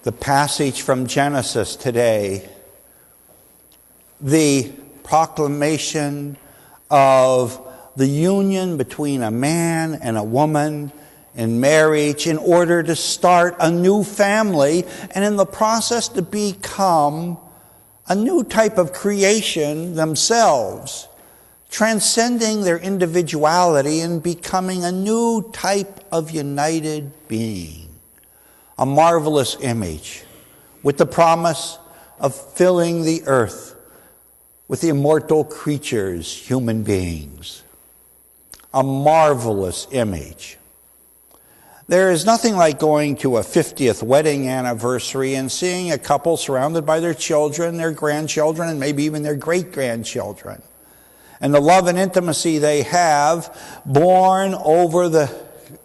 the passage from Genesis today, the proclamation of the union between a man and a woman in marriage in order to start a new family and in the process to become a new type of creation themselves, transcending their individuality and becoming a new type of united being. A marvelous image with the promise of filling the earth with the immortal creatures, human beings. A marvelous image. There is nothing like going to a 50th wedding anniversary and seeing a couple surrounded by their children, their grandchildren, and maybe even their great-grandchildren. And the love and intimacy they have born over the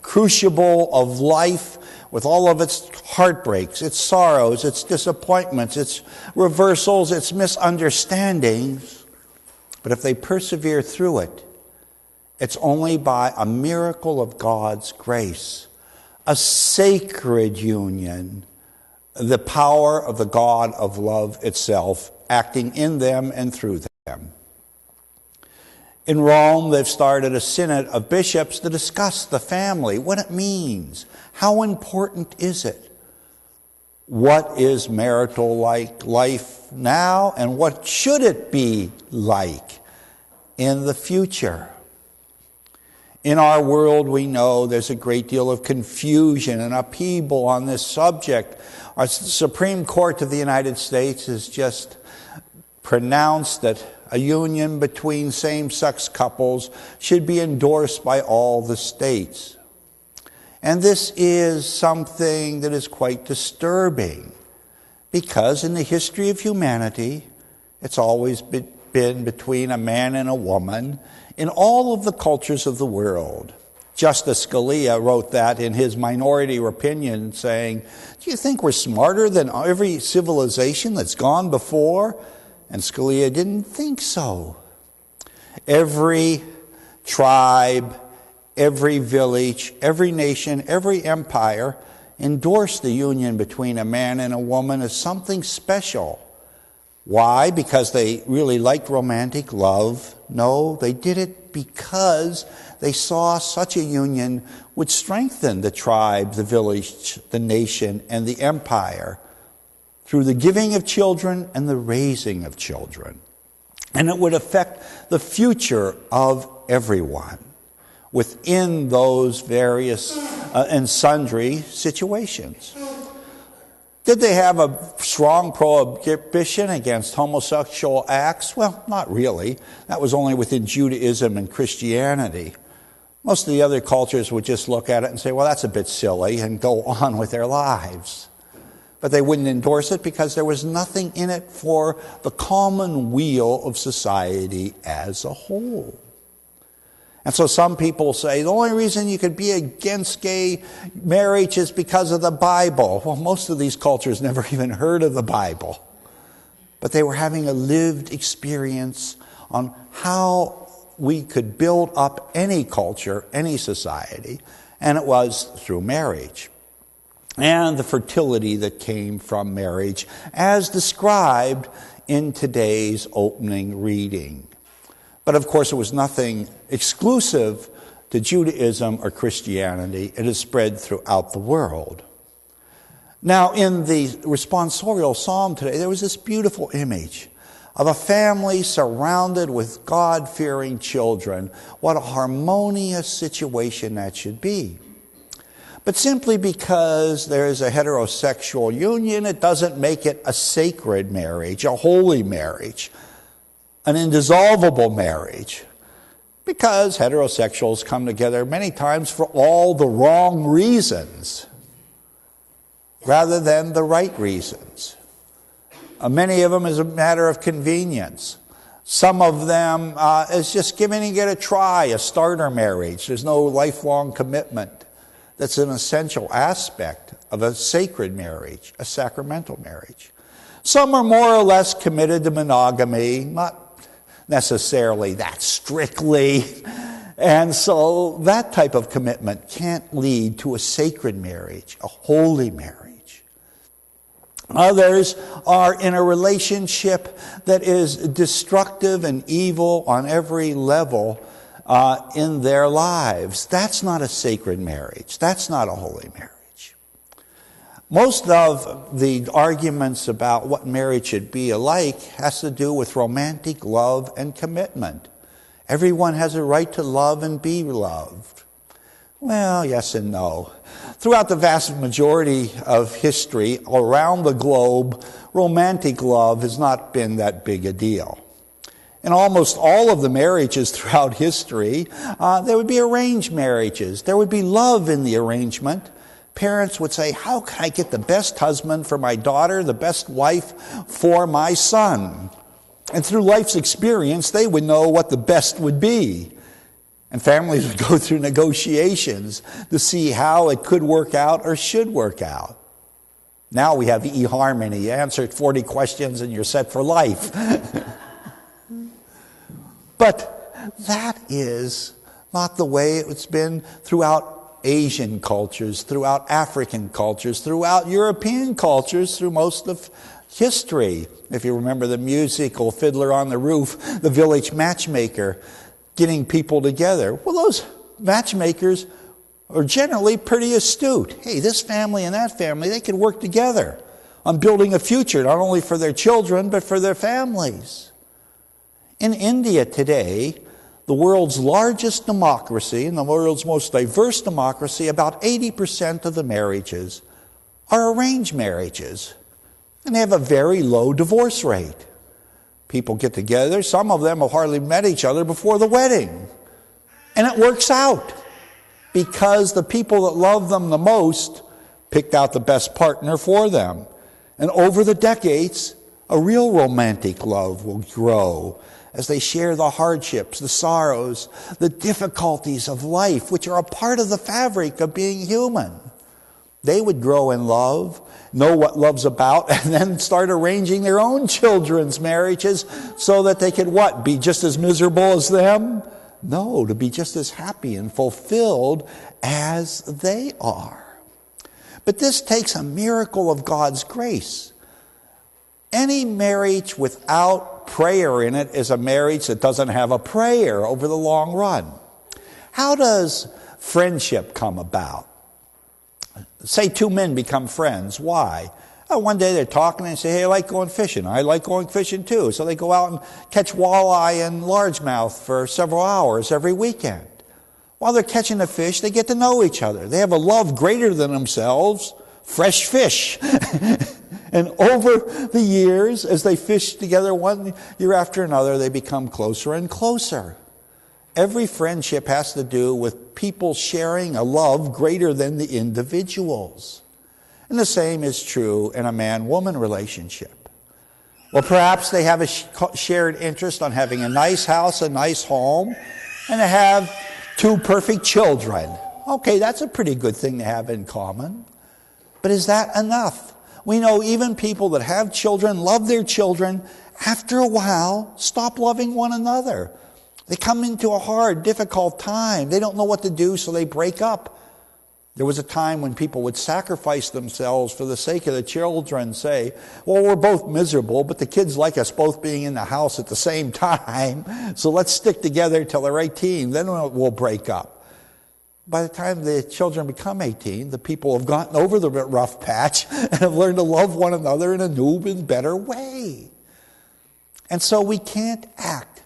crucible of life with all of its heartbreaks, its sorrows, its disappointments, its reversals, its misunderstandings. But if they persevere through it, it's only by a miracle of God's grace, a sacred union, the power of the God of love itself acting in them and through them. In Rome, they've started a synod of bishops to discuss the family, what it means, how important is it, what is marital life now, and what should it be like in the future. In our world, we know there's a great deal of confusion and upheaval on this subject. Our Supreme Court of the United States has just pronounced that a union between same-sex couples should be endorsed by all the states. And this is something that is quite disturbing, because in the history of humanity, it's always been between a man and a woman in all of the cultures of the world. Justice Scalia wrote that in his minority opinion, saying, "Do you think we're smarter than every civilization that's gone before?" And Scalia didn't think so. Every tribe, every village, every nation, every empire endorsed the union between a man and a woman as something special. Why? Because they really liked romantic love? No, they did it because they saw such a union would strengthen the tribe, the village, the nation, and the empire through the giving of children and the raising of children. And it would affect the future of everyone within those various and sundry situations. Did they have a strong prohibition against homosexual acts? Well, not really. That was only within Judaism and Christianity. Most of the other cultures would just look at it and say, well, that's a bit silly, and go on with their lives. But they wouldn't endorse it because there was nothing in it for the common weal of society as a whole. And so some people say the only reason you could be against gay marriage is because of the Bible. Well, most of these cultures never even heard of the Bible. But they were having a lived experience on how we could build up any culture, any society, and it was through marriage. And the fertility that came from marriage, as described in today's opening reading. But of course, it was nothing exclusive to Judaism or Christianity. It has spread throughout the world. Now, in the responsorial psalm today, there was this beautiful image of a family surrounded with God-fearing children. What a harmonious situation that should be. But simply because there is a heterosexual union, it doesn't make it a sacred marriage, a holy marriage, an indissoluble marriage. Because heterosexuals come together many times for all the wrong reasons, rather than the right reasons. Many of them is a matter of convenience. Some of them is just giving it a try, a starter marriage. There's no lifelong commitment. That's an essential aspect of a sacred marriage, a sacramental marriage. Some are more or less committed to monogamy, not necessarily that strictly. And so that type of commitment can't lead to a sacred marriage, a holy marriage. Others are in a relationship that is destructive and evil on every level in their lives. That's not a sacred marriage. That's not a holy marriage. Most of the arguments about what marriage should be alike has to do with romantic love and commitment. Everyone has a right to love and be loved. Well, yes and no. Throughout the vast majority of history around the globe, romantic love has not been that big a deal. In almost all of the marriages throughout history, there would be arranged marriages. There would be love in the arrangement. Parents would say, how can I get the best husband for my daughter, the best wife for my son? And through life's experience, they would know what the best would be. And families would go through negotiations to see how it could work out or should work out. Now we have eHarmony. You answer 40 questions and you're set for life. But that is not the way it's been throughout Asian cultures, throughout African cultures, throughout European cultures, through most of history. If you remember the musical Fiddler on the Roof, the village matchmaker, getting people together. Well, those matchmakers are generally pretty astute. Hey, this family and that family, they can work together on building a future, not only for their children, but for their families. In India today, the world's largest democracy and the world's most diverse democracy, about 80% of the marriages are arranged marriages. And they have a very low divorce rate. People get together. Some of them have hardly met each other before the wedding. And it works out because the people that love them the most picked out the best partner for them. And over the decades, a real romantic love will grow as they share the hardships, the sorrows, the difficulties of life, which are a part of the fabric of being human. They would grow in love, know what love's about, and then start arranging their own children's marriages so that they could what? Be just as miserable as them? No, to be just as happy and fulfilled as they are. But this takes a miracle of God's grace. Any marriage without prayer in it is a marriage that doesn't have a prayer over the long run. How does friendship come about? Say two men become friends. Why? One day they're talking and they say, hey, I like going fishing. I like going fishing too. So they go out and catch walleye and largemouth for several hours every weekend. While they're catching the fish, they get to know each other. They have a love greater than themselves, fresh fish. And over the years, as they fish together one year after another, they become closer and closer. Every friendship has to do with people sharing a love greater than the individuals. And the same is true in a man-woman relationship. Well, perhaps they have a shared interest on having a nice house, a nice home, and to have two perfect children. Okay, that's a pretty good thing to have in common. But is that enough? We know even people that have children, love their children, after a while, stop loving one another. They come into a hard, difficult time. They don't know what to do, so they break up. There was a time when people would sacrifice themselves for the sake of the children, say, well, we're both miserable, but the kids like us both being in the house at the same time, so let's stick together till they're 18, then we'll break up. By the time the children become 18, the people have gotten over the rough patch and have learned to love one another in a new and better way. And so we can't act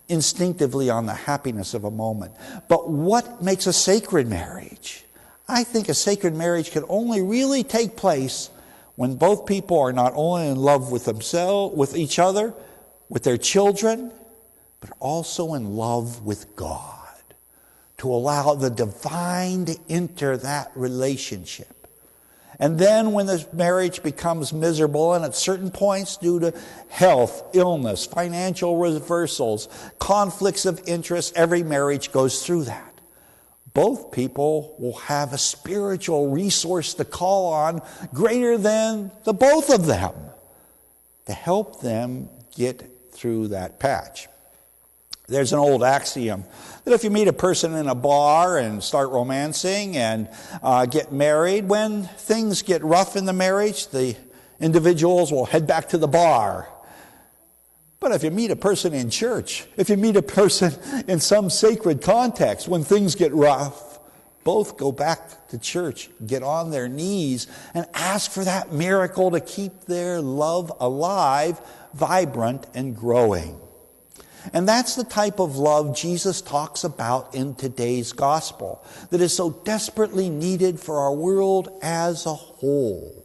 instinctively on the happiness of a moment. But what makes a sacred marriage? I think a sacred marriage can only really take place when both people are not only in love with themselves, with each other, with their children, but also in love with God. To allow the divine to enter that relationship. And then when the marriage becomes miserable, and at certain points due to health, illness, financial reversals, conflicts of interest, every marriage goes through that. Both people will have a spiritual resource to call on greater than the both of them to help them get through that patch. There's an old axiom that if you meet a person in a bar and start romancing and get married, when things get rough in the marriage, the Individuals will head back to the bar. But if you meet a person in church, if you meet a person in some sacred context, when things get rough, both go back to church, get on their knees, and ask for that miracle to keep their love alive, vibrant, and growing. And that's the type of love Jesus talks about in today's gospel that is so desperately needed for our world as a whole.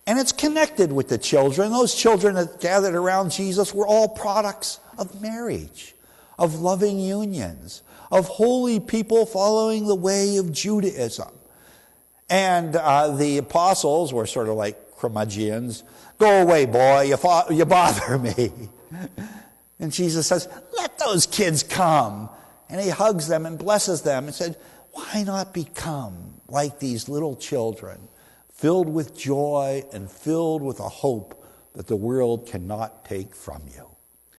And it's connected with the children. Those children that gathered around Jesus were all products of marriage, of loving unions, of holy people following the way of Judaism. And the apostles were sort of like curmudgeons. Go away, boy, you bother me. And Jesus says, let those kids come. And he hugs them and blesses them and said, why not become like these little children, filled with joy and filled with a hope that the world cannot take from you?